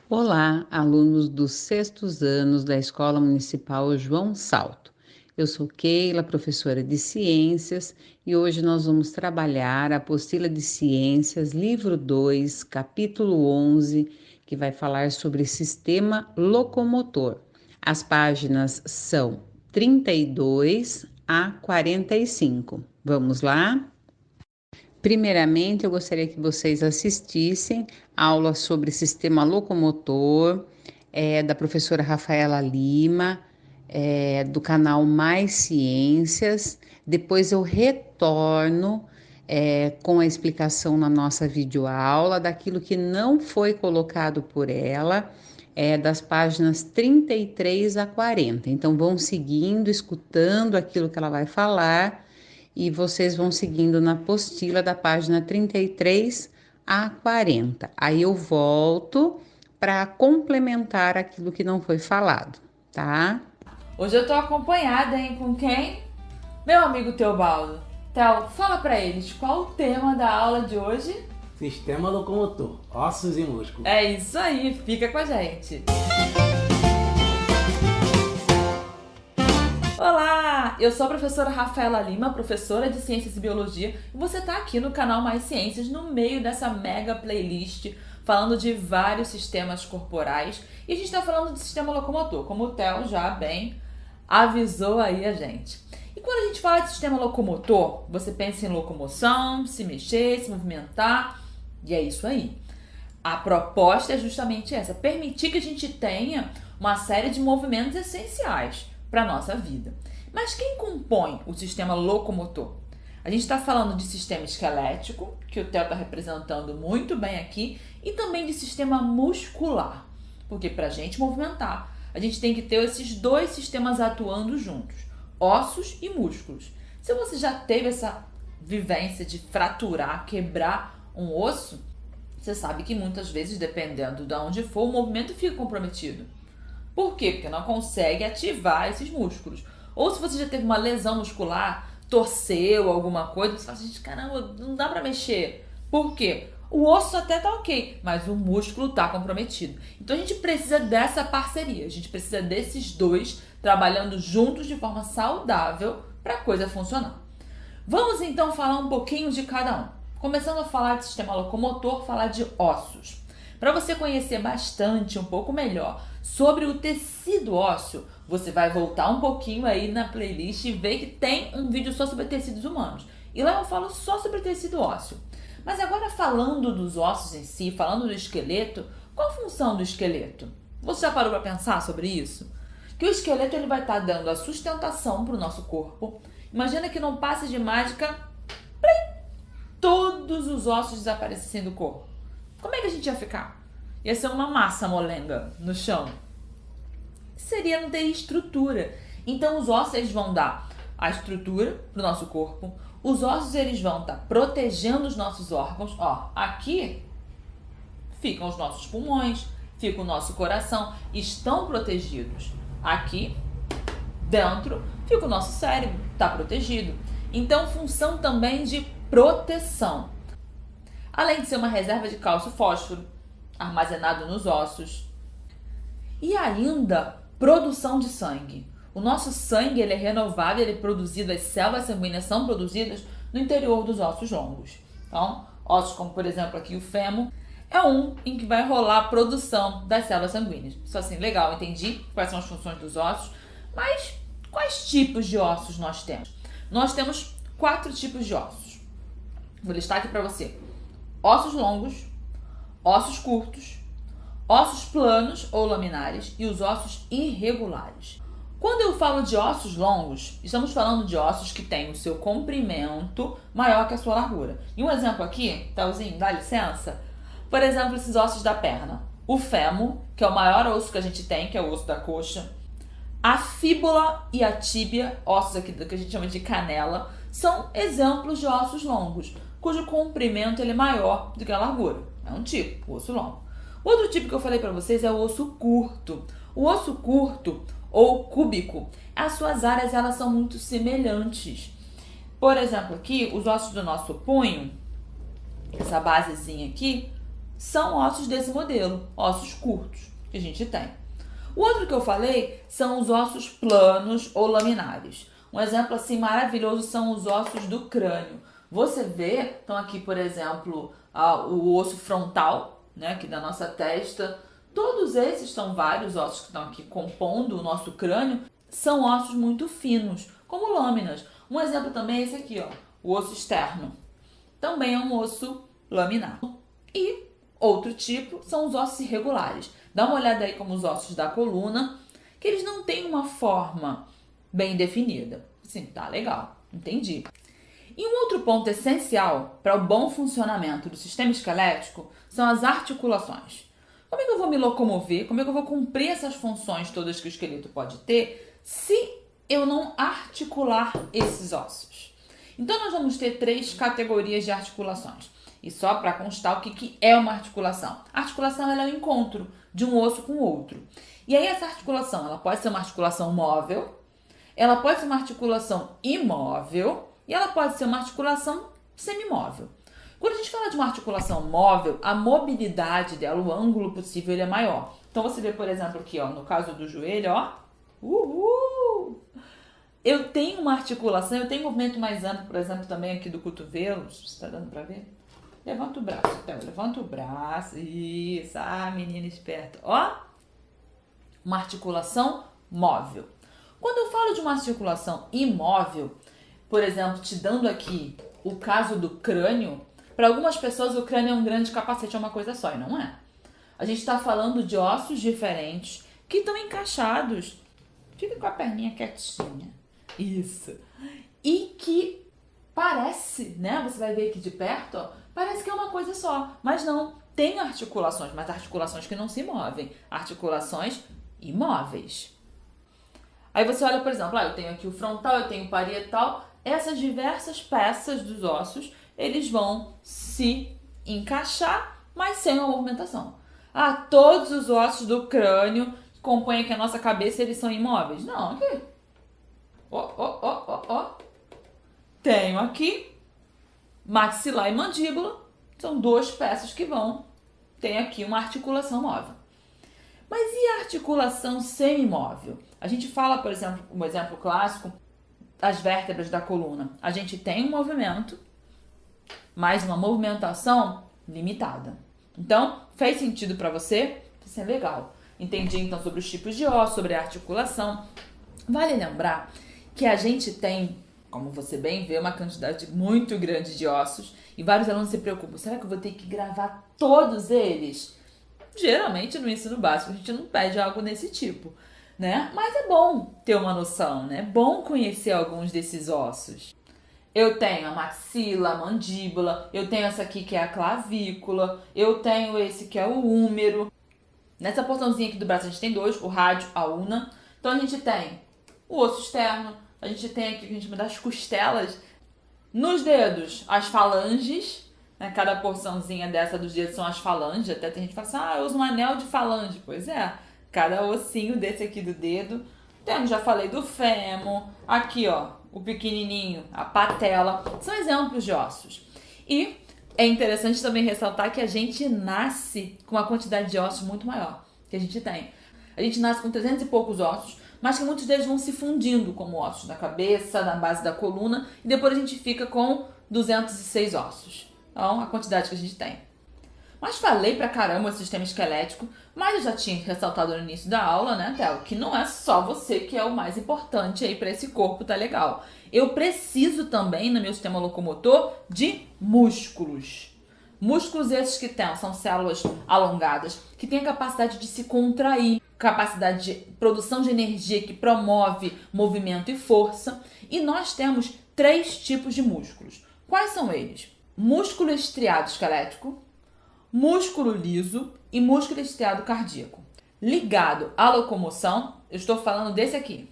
Olá, alunos dos sextos anos da Escola Municipal João Salto. Eu sou Keila, professora de Ciências, e hoje nós vamos trabalhar a apostila de Ciências, livro 2, capítulo 11, que vai falar sobre sistema locomotor. As páginas são 32 a 45. Vamos lá? Primeiramente, eu gostaria que vocês assistissem a aula sobre sistema locomotor, da professora Rafaela Lima, do canal Mais Ciências. Depois eu retorno com a explicação na nossa videoaula daquilo que não foi colocado por ela, das páginas 33 a 40. Então, vão seguindo, escutando aquilo que ela vai falar e vocês vão seguindo na apostila da página 33 a 40. Aí eu volto para complementar aquilo que não foi falado, tá? Hoje eu tô acompanhada, hein? Com quem? Meu amigo Teobaldo. Theo, fala pra eles qual o tema da aula de hoje? Sistema locomotor, ossos e músculos. É isso aí, fica com a gente. Olá, eu sou a professora Rafaela Lima, professora de Ciências e Biologia, e você tá aqui no canal Mais Ciências, no meio dessa mega playlist, falando de vários sistemas corporais, e a gente tá falando de sistema locomotor, como o Theo já bem avisou aí a gente. E quando a gente fala de sistema locomotor, você pensa em locomoção, se mexer, se movimentar, e é isso aí. A proposta é justamente essa, permitir que a gente tenha uma série de movimentos essenciais para a nossa vida. Mas quem compõe o sistema locomotor? A gente está falando de sistema esquelético, que o Theo está representando muito bem aqui, e também de sistema muscular, porque para a gente movimentar, a gente tem que ter esses dois sistemas atuando juntos, ossos e músculos. Se você já teve essa vivência de fraturar, quebrar um osso, você sabe que muitas vezes, dependendo de onde for, o movimento fica comprometido. Por quê? Porque não consegue ativar esses músculos. Ou se você já teve uma lesão muscular, torceu alguma coisa, você fala assim, caramba, não dá pra mexer. Por quê? O osso até tá ok, mas o músculo tá comprometido. Então a gente precisa dessa parceria, a gente precisa desses dois trabalhando juntos de forma saudável para a coisa funcionar. Vamos então falar um pouquinho de cada um. Começando a falar de sistema locomotor, falar de ossos. Para você conhecer bastante, um pouco melhor sobre o tecido ósseo, você vai voltar um pouquinho aí na playlist e ver que tem um vídeo só sobre tecidos humanos. E lá eu falo só sobre tecido ósseo. Mas agora falando dos ossos em si, falando do esqueleto, qual a função do esqueleto? Você já parou para pensar sobre isso? Que o esqueleto ele vai estar dando a sustentação para o nosso corpo. Imagina que não passe de mágica, plim, todos os ossos desaparecessem do corpo. Como é que a gente ia ficar? Ia ser uma massa molenga no chão. Seria não ter estrutura. Então os ossos eles vão dar a estrutura para o nosso corpo. Os ossos eles vão estar protegendo os nossos órgãos. Ó, aqui ficam os nossos pulmões, fica o nosso coração, estão protegidos. Aqui dentro fica o nosso cérebro, está protegido. Então função também de proteção. Além de ser uma reserva de cálcio e fósforo, armazenado nos ossos. E ainda, produção de sangue. O nosso sangue ele é renovável, ele é produzido, as células sanguíneas são produzidas no interior dos ossos longos. Então, ossos como, por exemplo, aqui o fêmur, é um em que vai rolar a produção das células sanguíneas. Isso assim, legal, entendi quais são as funções dos ossos, mas quais tipos de ossos nós temos? Nós temos 4 tipos de ossos. Vou listar aqui para você. Ossos longos, ossos curtos, ossos planos ou laminares e os ossos irregulares. Quando eu falo de ossos longos, estamos falando de ossos que têm o seu comprimento maior que a sua largura. E um exemplo aqui, Tauzinho, dá licença? Por exemplo, esses ossos da perna. O fêmur, que é o maior osso que a gente tem, que é o osso da coxa. A fíbula e a tíbia, ossos aqui que a gente chama de canela, são exemplos de ossos longos, cujo comprimento ele é maior do que a largura. É um tipo, o osso longo. Outro tipo que eu falei para vocês é o osso curto. O osso curto ou cúbico, as suas áreas elas são muito semelhantes. Por exemplo, aqui, os ossos do nosso punho, essa basezinha aqui, são ossos desse modelo, ossos curtos que a gente tem. O outro que eu falei são os ossos planos ou laminares. Um exemplo assim maravilhoso são os ossos do crânio. Você vê, então aqui por exemplo, o osso frontal, né, aqui da nossa testa. Todos esses são vários ossos que estão aqui compondo o nosso crânio, são ossos muito finos, como lâminas. Um exemplo também é esse aqui, ó, o osso externo. Também é um osso laminar. E outro tipo são os ossos irregulares. Dá uma olhada aí como os ossos da coluna, que eles não têm uma forma bem definida. Sim, tá legal, entendi. E um outro ponto essencial para o bom funcionamento do sistema esquelético são as articulações. Como é que eu vou me locomover? Como é que eu vou cumprir essas funções todas que o esqueleto pode ter se eu não articular esses ossos? Então nós vamos ter 3 categorias de articulações. E só para constar o que é uma articulação. A articulação ela é o encontro de um osso com o outro. E aí essa articulação, ela pode ser uma articulação móvel, ela pode ser uma articulação imóvel e ela pode ser uma articulação semimóvel. Quando a gente fala de uma articulação móvel, a mobilidade dela, o ângulo possível, ele é maior. Então você vê, por exemplo, aqui, ó, no caso do joelho, ó, eu tenho uma articulação, eu tenho um movimento mais amplo, por exemplo, também aqui do cotovelo, está dando para ver? Levanta o braço, então, levanta o braço, isso, menina esperta, ó, uma articulação móvel. Quando eu falo de uma articulação imóvel, por exemplo, te dando aqui o caso do crânio, para algumas pessoas o crânio é um grande capacete, é uma coisa só, e não é. A gente está falando de ossos diferentes que estão encaixados. Fica com a perninha quietinha. Isso. E que parece, né? Você vai ver aqui de perto, ó, parece que é uma coisa só. Mas não. Tem articulações, mas articulações que não se movem. Articulações imóveis. Aí você olha, por exemplo, eu tenho aqui o frontal, eu tenho o parietal. Essas diversas peças dos ossos, eles vão se encaixar, mas sem uma movimentação. Todos os ossos do crânio que compõem aqui a nossa cabeça, eles são imóveis? Não, aqui. Tenho aqui maxilar e mandíbula, são 2 peças que tem aqui uma articulação móvel. Mas e a articulação semimóvel? A gente fala, por exemplo, um exemplo clássico, as vértebras da coluna. A gente tem um movimento, mas uma movimentação limitada. Então, fez sentido para você? Isso é legal. Entendi então sobre os tipos de osso, sobre a articulação. Vale lembrar que a gente tem, como você bem vê, uma quantidade muito grande de ossos e vários alunos se preocupam. Será que eu vou ter que gravar todos eles? Geralmente no ensino básico a gente não pede algo desse tipo, né? Mas é bom ter uma noção, né? É bom conhecer alguns desses ossos. Eu tenho a maxila, a mandíbula, eu tenho essa aqui que é a clavícula, eu tenho esse que é o húmero. Nessa porçãozinha aqui do braço a gente tem 2, o rádio, a una. Então a gente tem o osso externo, a gente tem aqui o que a gente chama das costelas. Nos dedos, as falanges. Né? Cada porçãozinha dessa dos dedos são as falanges. Até tem gente que fala assim, eu uso um anel de falange. Pois é, cada ossinho desse aqui do dedo. Temos, já falei do fêmur. Aqui, ó, o pequenininho, a patela. São exemplos de ossos. E é interessante também ressaltar que a gente nasce com uma quantidade de ossos muito maior que a gente tem. A gente nasce com 300 e poucos ossos, mas que muitos deles vão se fundindo como ossos na cabeça, na base da coluna, e depois a gente fica com 206 ossos. Então, a quantidade que a gente tem. Mas falei pra caramba o sistema esquelético, mas eu já tinha ressaltado no início da aula, né, Théo, que não é só você que é o mais importante aí pra esse corpo, tá legal? Eu preciso também, no meu sistema locomotor, de músculos. Músculos esses que são células alongadas, que têm a capacidade de se contrair, capacidade de produção de energia que promove movimento e força. E nós temos 3 tipos de músculos. Quais são eles? Músculo estriado esquelético, músculo liso e músculo estriado cardíaco. Ligado à locomoção, eu estou falando desse aqui.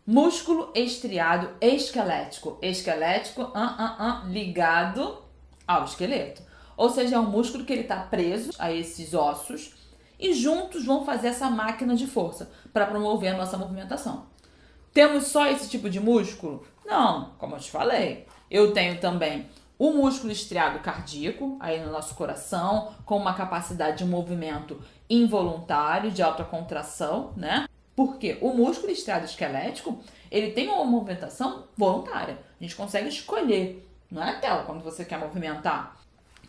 Músculo estriado esquelético. Esquelético, ligado ao esqueleto. Ou seja, é um músculo que ele está preso a esses ossos e juntos vão fazer essa máquina de força para promover a nossa movimentação. Temos só esse tipo de músculo? Não, como eu te falei. Eu tenho também o músculo estriado cardíaco, aí no nosso coração, com uma capacidade de movimento involuntário, de autocontração, né? Porque o músculo estriado esquelético, ele tem uma movimentação voluntária. A gente consegue escolher, não é, Théo, quando você quer movimentar.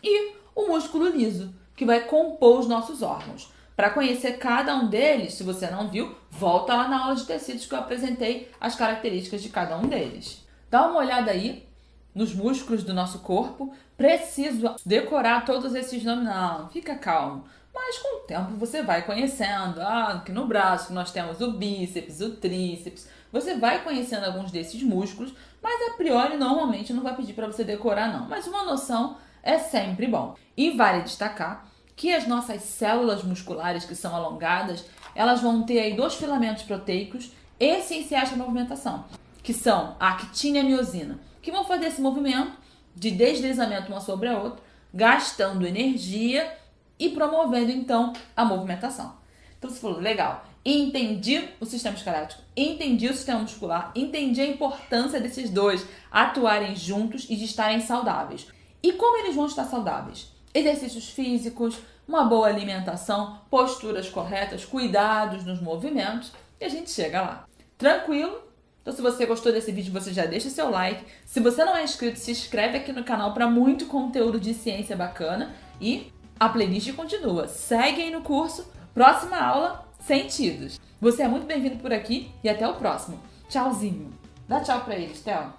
E o músculo liso, que vai compor os nossos órgãos. Para conhecer cada um deles, se você não viu, volta lá na aula de tecidos que eu apresentei as características de cada um deles. Dá uma olhada aí nos músculos do nosso corpo. Preciso decorar todos esses nomes? Não, fica calmo. Mas com o tempo você vai conhecendo. Aqui no braço nós temos o bíceps, o tríceps. Você vai conhecendo alguns desses músculos, mas a priori normalmente não vai pedir para você decorar não. Mas uma noção é sempre bom. E vale destacar que as nossas células musculares que são alongadas, elas vão ter aí 2 filamentos proteicos essenciais para a movimentação, que são a actina e a miosina, que vão fazer esse movimento de deslizamento uma sobre a outra, gastando energia e promovendo então a movimentação. Então você falou, legal, entendi o sistema esquelético, entendi o sistema muscular, entendi a importância desses dois atuarem juntos e de estarem saudáveis. E como eles vão estar saudáveis? Exercícios físicos, uma boa alimentação, posturas corretas, cuidados nos movimentos, e a gente chega lá. Tranquilo? Então se você gostou desse vídeo, você já deixa seu like. Se você não é inscrito, se inscreve aqui no canal para muito conteúdo de ciência bacana. E a playlist continua. Segue aí no curso. Próxima aula, sentidos. Você é muito bem-vindo por aqui e até o próximo. Tchauzinho. Dá tchau pra eles, Théo.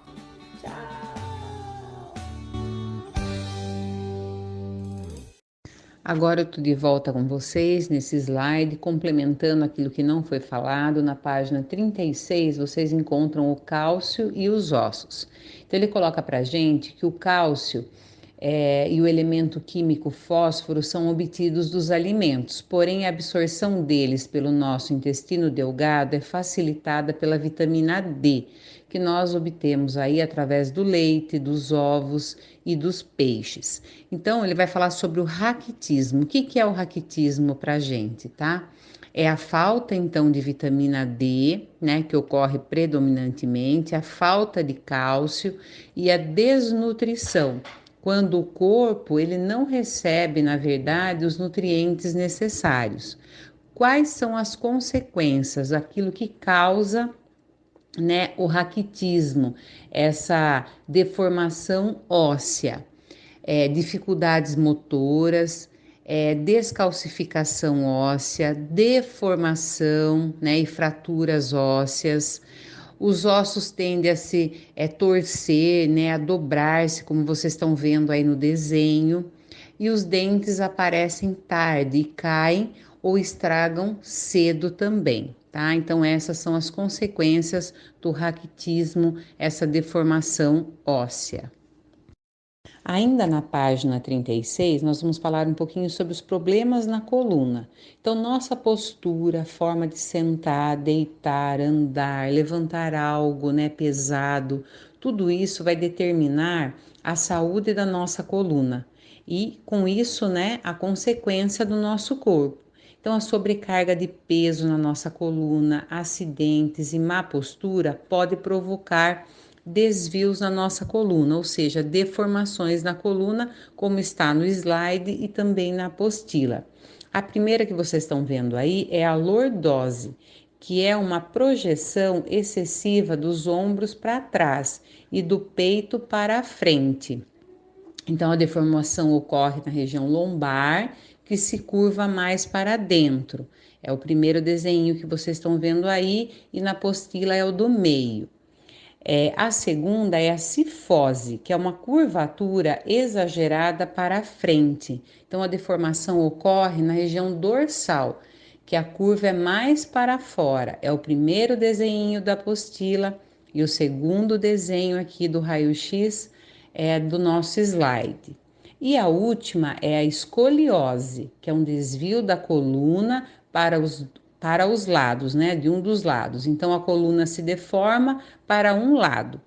Tchau. Agora eu estou de volta com vocês nesse slide, complementando aquilo que não foi falado. Na página 36, vocês encontram o cálcio e os ossos. Então, ele coloca para gente que o cálcio e o elemento químico fósforo são obtidos dos alimentos, porém a absorção deles pelo nosso intestino delgado é facilitada pela vitamina D, que nós obtemos aí através do leite, dos ovos e dos peixes. Então, ele vai falar sobre o raquitismo. O que é o raquitismo para a gente, tá? É a falta, então, de vitamina D, né, que ocorre predominantemente, a falta de cálcio e a desnutrição, quando o corpo ele não recebe, na verdade, os nutrientes necessários. Quais são as consequências, aquilo que causa, né, o raquitismo, essa deformação óssea, dificuldades motoras, descalcificação óssea, deformação, né, e fraturas ósseas. Os ossos tendem a se torcer, né, a dobrar-se, como vocês estão vendo aí no desenho, e os dentes aparecem tarde e caem ou estragam cedo também, tá? Então essas são as consequências do raquitismo, essa deformação óssea. Ainda na página 36, nós vamos falar um pouquinho sobre os problemas na coluna. Então, nossa postura, forma de sentar, deitar, andar, levantar algo, né, pesado, tudo isso vai determinar a saúde da nossa coluna e, com isso, né, a consequência do nosso corpo. Então, a sobrecarga de peso na nossa coluna, acidentes e má postura pode provocar desvios na nossa coluna, ou seja, deformações na coluna, como está no slide e também na apostila. A primeira que vocês estão vendo aí é a lordose, que é uma projeção excessiva dos ombros para trás e do peito para a frente. Então, a deformação ocorre na região lombar, que se curva mais para dentro. É o primeiro desenho que vocês estão vendo aí, e na apostila é o do meio. A segunda é a cifose, que é uma curvatura exagerada para a frente. Então, a deformação ocorre na região dorsal, que a curva é mais para fora. É o primeiro desenho da apostila e o segundo desenho aqui do raio-x do nosso slide. E a última é a escoliose, que é um desvio da coluna para os lados, né, de um dos lados. Então, a coluna se deforma para um lado.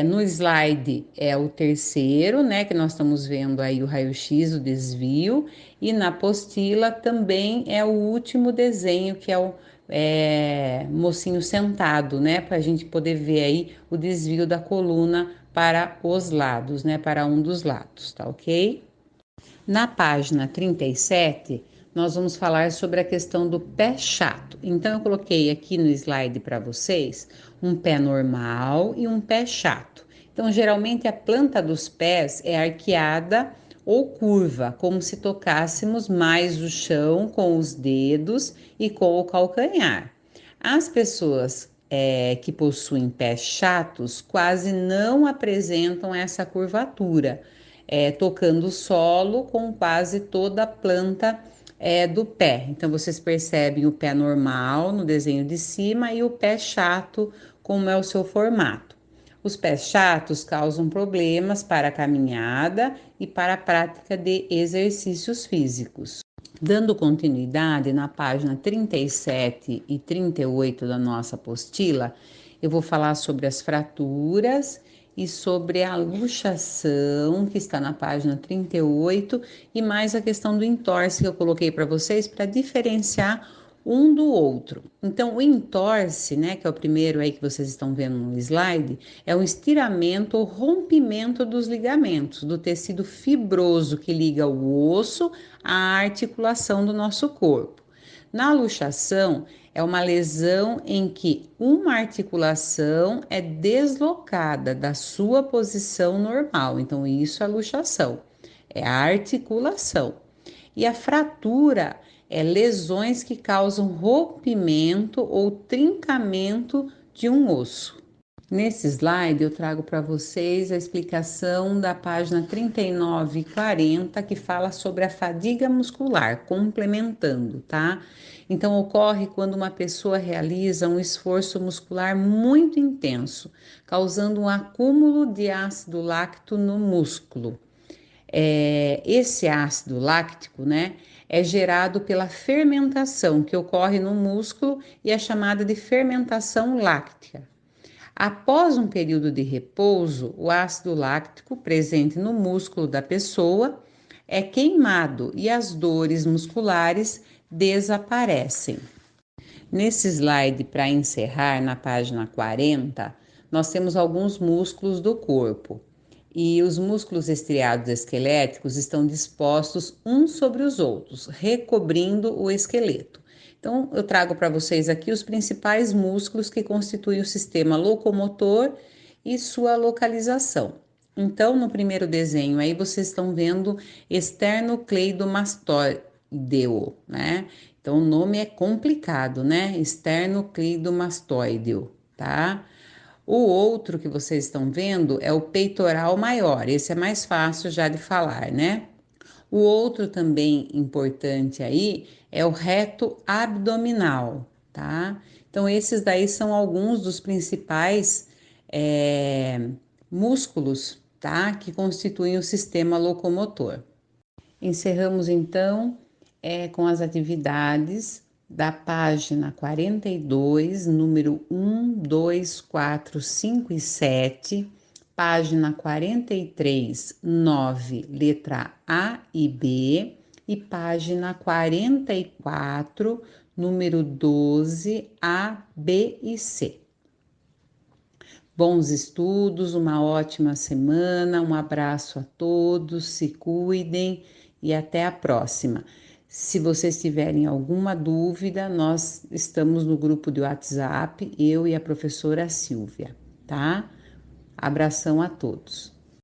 No slide é o terceiro, né, que nós estamos vendo aí o raio-x, o desvio, e na apostila também é o último desenho, que é o mocinho sentado, né, para a gente poder ver aí o desvio da coluna para os lados, né? Para um dos lados, tá ok? Na página 37, nós vamos falar sobre a questão do pé chato. Então, eu coloquei aqui no slide para vocês um pé normal e um pé chato. Então, geralmente a planta dos pés é arqueada ou curva, como se tocássemos mais o chão com os dedos e com o calcanhar. As pessoas que possuem pés chatos quase não apresentam essa curvatura, tocando o solo com quase toda a planta do pé. Então, vocês percebem o pé normal no desenho de cima e o pé chato, como é o seu formato. Os pés chatos causam problemas para a caminhada e para a prática de exercícios físicos. Dando continuidade na página 37 e 38 da nossa apostila, eu vou falar sobre as fraturas e sobre a luxação, que está na página 38, e mais a questão do entorse que eu coloquei para vocês para diferenciar um do outro. Então, o entorse, né, que é o primeiro aí que vocês estão vendo no slide, é o estiramento ou rompimento dos ligamentos, do tecido fibroso que liga o osso à articulação do nosso corpo. Na luxação, é uma lesão em que uma articulação é deslocada da sua posição normal. Então, isso é luxação, é a articulação. E a fratura é lesões que causam rompimento ou trincamento de um osso. Nesse slide eu trago para vocês a explicação da página 39 e 40, que fala sobre a fadiga muscular, complementando, tá? Então, ocorre quando uma pessoa realiza um esforço muscular muito intenso, causando um acúmulo de ácido láctico no músculo. Esse ácido láctico, né, é gerado pela fermentação que ocorre no músculo e é chamada de fermentação láctea. Após um período de repouso, o ácido láctico presente no músculo da pessoa é queimado e as dores musculares desaparecem. Nesse slide, para encerrar, na página 40, nós temos alguns músculos do corpo. E os músculos estriados esqueléticos estão dispostos uns sobre os outros, recobrindo o esqueleto. Então, eu trago para vocês aqui os principais músculos que constituem o sistema locomotor e sua localização. Então, no primeiro desenho aí, vocês estão vendo esternocleidomastoideo, né? Então, o nome é complicado, né? Esternocleidomastoideo, tá? O outro que vocês estão vendo é o peitoral maior, esse é mais fácil já de falar, né? O outro também importante aí é o reto abdominal, tá? Então, esses daí são alguns dos principais músculos, tá? Que constituem o sistema locomotor. Encerramos então com as atividades da página 42, número 1, 2, 4, 5 e 7, página 43, 9, letra A e B, e página 44, número 12, A, B e C. Bons estudos, uma ótima semana, um abraço a todos, se cuidem e até a próxima. Se vocês tiverem alguma dúvida, nós estamos no grupo de WhatsApp, eu e a professora Silvia, tá? Abração a todos.